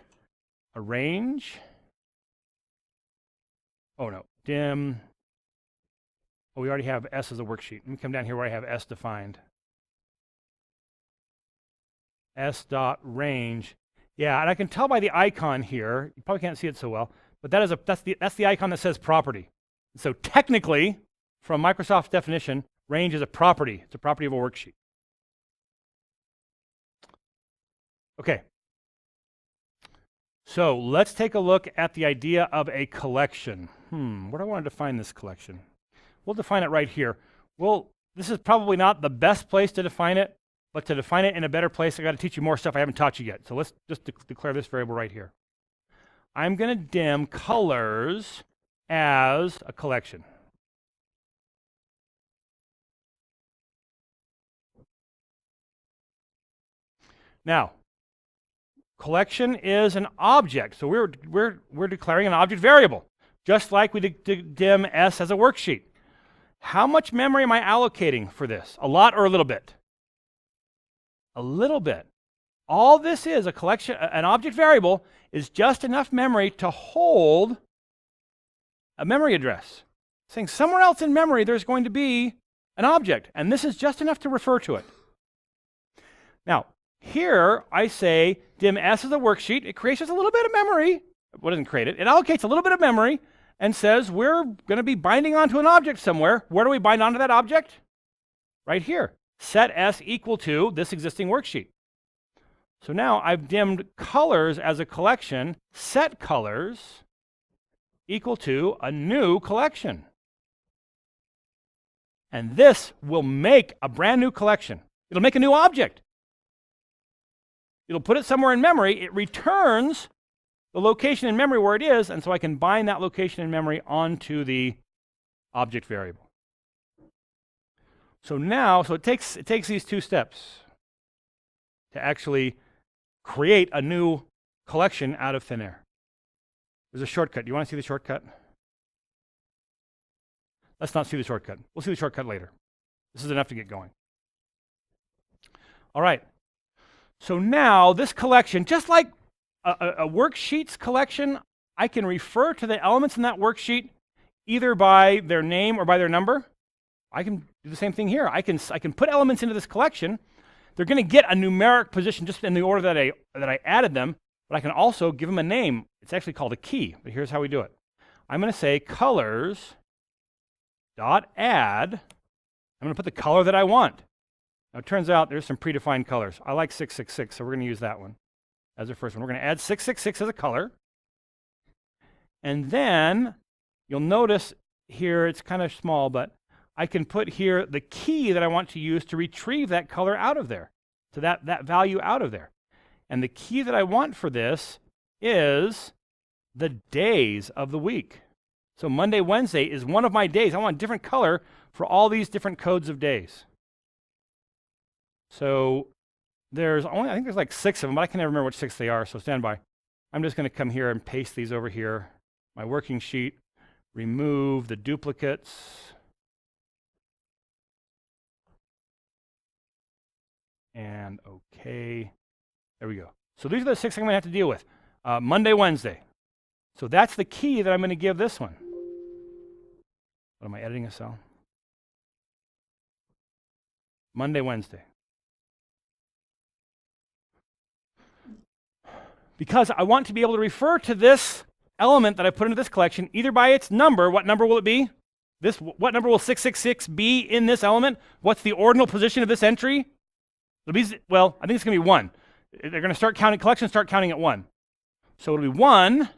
a range. Oh no, dim. Oh, we already have S as a worksheet. Let me come down here where I have S defined. S dot range. Yeah, and I can tell by the icon here. You probably can't see it so well, but that's the icon that says property. So technically, from Microsoft's definition, range is a property. It's a property of a worksheet. Okay. So let's take a look at the idea of a collection. Where do I want to define this collection? We'll define it right here. This is probably not the best place to define it, but to define it in a better place, I got to teach you more stuff I haven't taught you yet. So let's just declare this variable right here. I'm going to dim colors as a collection. Now, collection is an object, so we're declaring an object variable, just like we dim S as a worksheet. How much memory am I allocating for this? A lot or a little bit? A little bit. All this is, a collection, an object variable, is just enough memory to hold a memory address. Saying somewhere else in memory there's going to be an object, and this is just enough to refer to it. Now, here I say dim S as a worksheet. It creates just a little bit of memory. What doesn't create it? It allocates a little bit of memory and says we're going to be binding onto an object somewhere. Where do we bind onto that object? Right here. Set S equal to this existing worksheet. So now I've dimmed colors as a collection. Set colors equal to a new collection. And this will make a brand new collection. It'll make a new object. It'll put it somewhere in memory. It returns the location in memory where it is, and so I can bind that location in memory onto the object variable. So now, it takes these two steps to actually create a new collection out of thin air. There's a shortcut. Do you want to see the shortcut? Let's not see the shortcut. We'll see the shortcut later. This is enough to get going. All right. So now this collection, just like a worksheets collection, I can refer to the elements in that worksheet either by their name or by their number. I can do the same thing here. I can put elements into this collection. They're going to get a numeric position just in the order that I added them, but I can also give them a name. It's actually called a key, but here's how we do it. I'm going to say colors dot add. I'm going to put the color that I want. Now it turns out there's some predefined colors. I like 666, so we're going to use that one as the first one. We're going to add 666 as a color. And then you'll notice here it's kind of small, but I can put here the key that I want to use to retrieve that color out of there, so that value out of there. And the key that I want for this is the days of the week. So Monday, Wednesday is one of my days. I want a different color for all these different codes of days. So I think there's like 6 of them, but I can never remember which 6 they are, so stand by. I'm just going to come here and paste these over here. My working sheet, remove the duplicates. And okay, there we go. So these are the 6 I'm going to have to deal with. Monday, Wednesday. So that's the key that I'm going to give this one. What am I editing a cell? Monday, Wednesday. Because I want to be able to refer to this element that I put into this collection either by its number. What number will it be? What number will 666 be in this element? What's the ordinal position of this entry? It'll be, well, I think it's going to be 1. They're going to start counting, collections start counting at 1. So it'll be 1,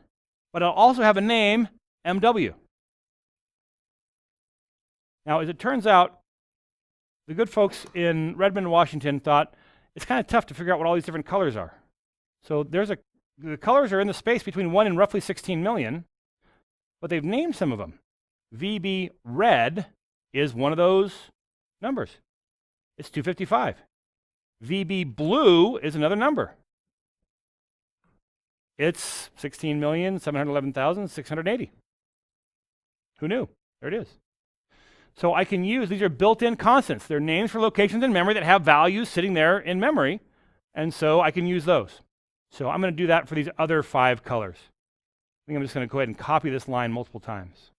but it'll also have a name, MW. Now, as it turns out, the good folks in Redmond, Washington thought it's kind of tough to figure out what all these different colors are. So the colors are in the space between 1 and roughly 16 million, but they've named some of them. VB red is one of those numbers. It's 255. VB blue is another number. It's 16,711,680. Who knew? There it is. So I can use, these are built-in constants. They're names for locations in memory that have values sitting there in memory, and so I can use those. So I'm going to do that for these other 5 colors. I think I'm just going to go ahead and copy this line multiple times.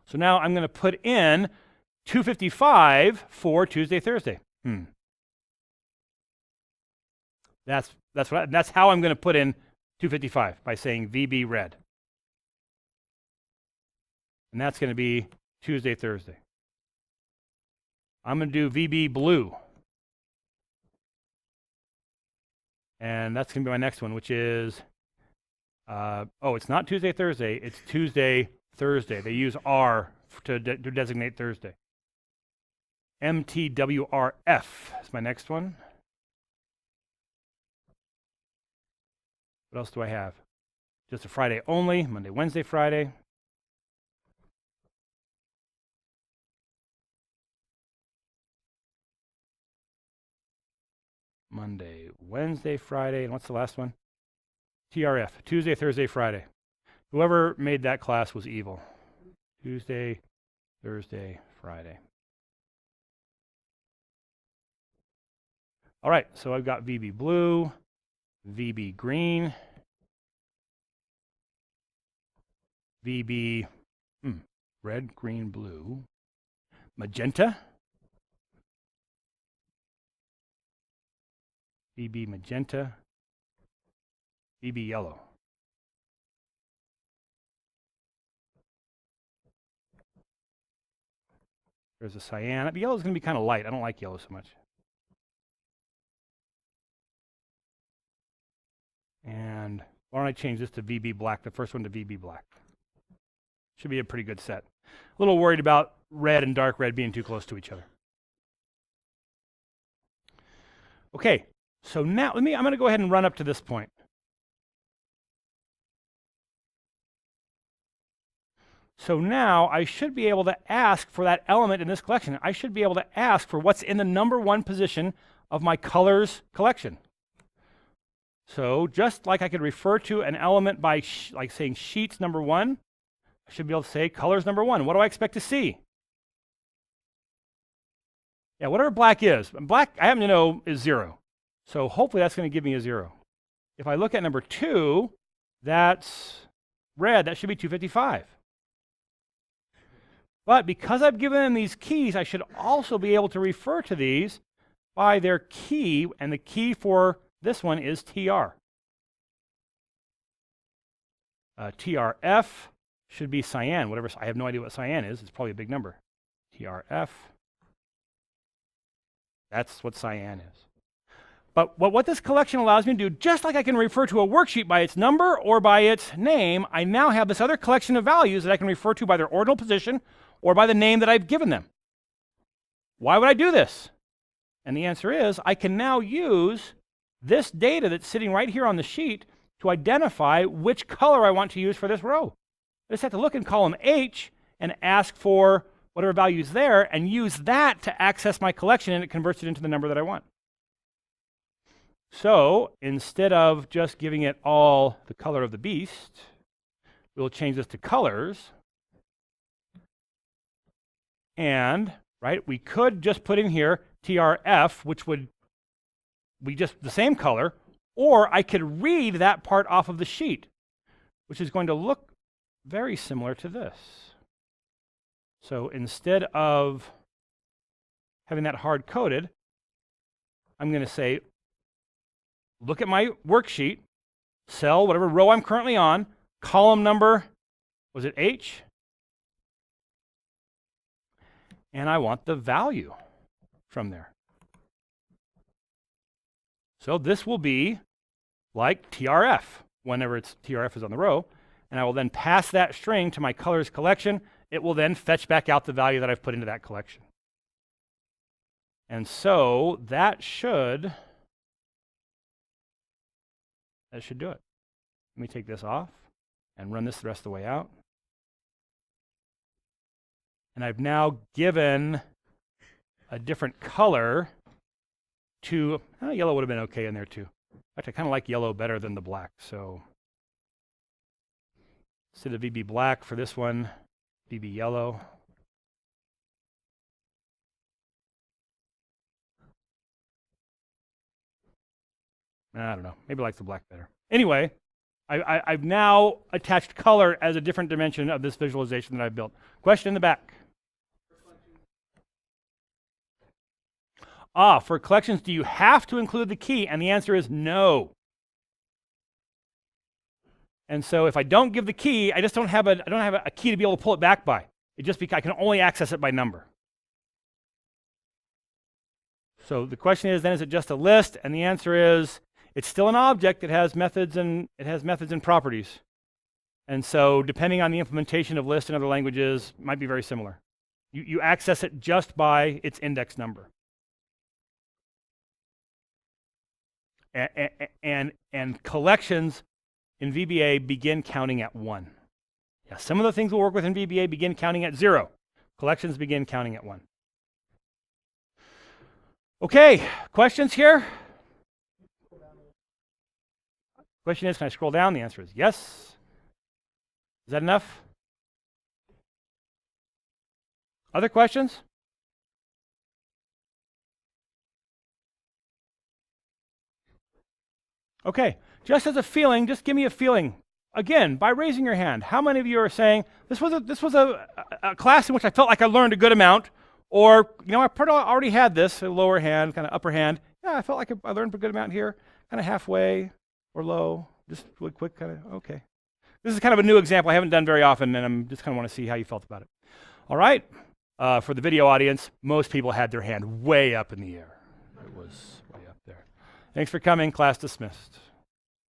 So now I'm going to put in 255 for Tuesday, Thursday. That's how I'm going to put in 255, by saying VB red. And that's going to be Tuesday, Thursday. I'm going to do VB blue. And that's going to be my next one, which is, it's not Tuesday, Thursday. It's Tuesday, Thursday. They use R to designate Thursday. MTWRF is my next one. What else do I have? Just a Friday only, Monday, Wednesday, Friday. Monday, Wednesday, Friday, and what's the last one? TRF, Tuesday, Thursday, Friday. Whoever made that class was evil. Tuesday, Thursday, Friday. All right, so I've got VB blue, VB green, VB red, green, blue, magenta, VB magenta, VB yellow. There's a cyan. The yellow is going to be kind of light. I don't like yellow so much. And why don't I change this to VB black, the first one to VB black. Should be a pretty good set. A little worried about red and dark red being too close to each other. Okay, so now I'm going to go ahead and run up to this point. So now I should be able to ask for that element in this collection. I should be able to ask for what's in the number one position of my colors collection. So just like I could refer to an element by like saying sheets number 1, I should be able to say colors number 1. What do I expect to see? Yeah, whatever black is. Black, I happen to know, is 0. So hopefully that's going to give me a 0. If I look at number 2, that's red. That should be 255. But because I've given them these keys, I should also be able to refer to these by their key, and the key for this one is TR. TRF should be cyan, whatever. I have no idea what cyan is. It's probably a big number. TRF. That's what cyan is. But what this collection allows me to do, just like I can refer to a worksheet by its number or by its name, I now have this other collection of values that I can refer to by their ordinal position or by the name that I've given them. Why would I do this? And the answer is, I can now use this data that's sitting right here on the sheet to identify which color I want to use for this row. I just have to look in column H and ask for whatever value is there and use that to access my collection, and it converts it into the number that I want. So instead of just giving it all the color of the beast, we'll change this to colors. And, right, we could just put in here TRF, which would be just the same color, or I could read that part off of the sheet, which is going to look very similar to this. So instead of having that hard-coded, I'm going to say, look at my worksheet, cell, whatever row I'm currently on, column number, was it H? And I want the value from there. So this will be like TRF, whenever TRF is on the row, and I will then pass that string to my colors collection. It will then fetch back out the value that I've put into that collection. And so that should do it. Let me take this off and run this the rest of the way out. And I've now given a different color to, yellow would have been okay in there too. In fact, I kind of like yellow better than the black. So instead of VB black for this one, VB yellow. I don't know. Maybe I like the black better. Anyway, I've now attached color as a different dimension of this visualization that I've built. Question in the back. For collections, do you have to include the key? And the answer is no. And so if I don't give the key, I don't have a key to be able to pull it back by. It just because I can only access it by number. So the question is then, is it just a list? And the answer is, it's still an object. It has methods and properties. And so depending on the implementation of list in other languages, it might be very similar. You access it just by its index number. And collections in VBA begin counting at 1. Yeah, some of the things we'll work with in VBA begin counting at 0. Collections begin counting at 1. Okay, questions here? Question is, can I scroll down? The answer is yes. Is that enough? Other questions? Okay, just as a feeling, just give me a feeling. Again, by raising your hand, how many of you are saying, this was a class in which I felt like I learned a good amount, or, you know, I already had this, a lower hand, kind of upper hand. Yeah, I felt like I learned a good amount here, kind of halfway or low, just really quick, kind of, okay. This is kind of a new example I haven't done very often, and I'm just kind of want to see how you felt about it. All right, for the video audience, most people had their hand way up in the air. It was way up there. Thanks for coming, class dismissed.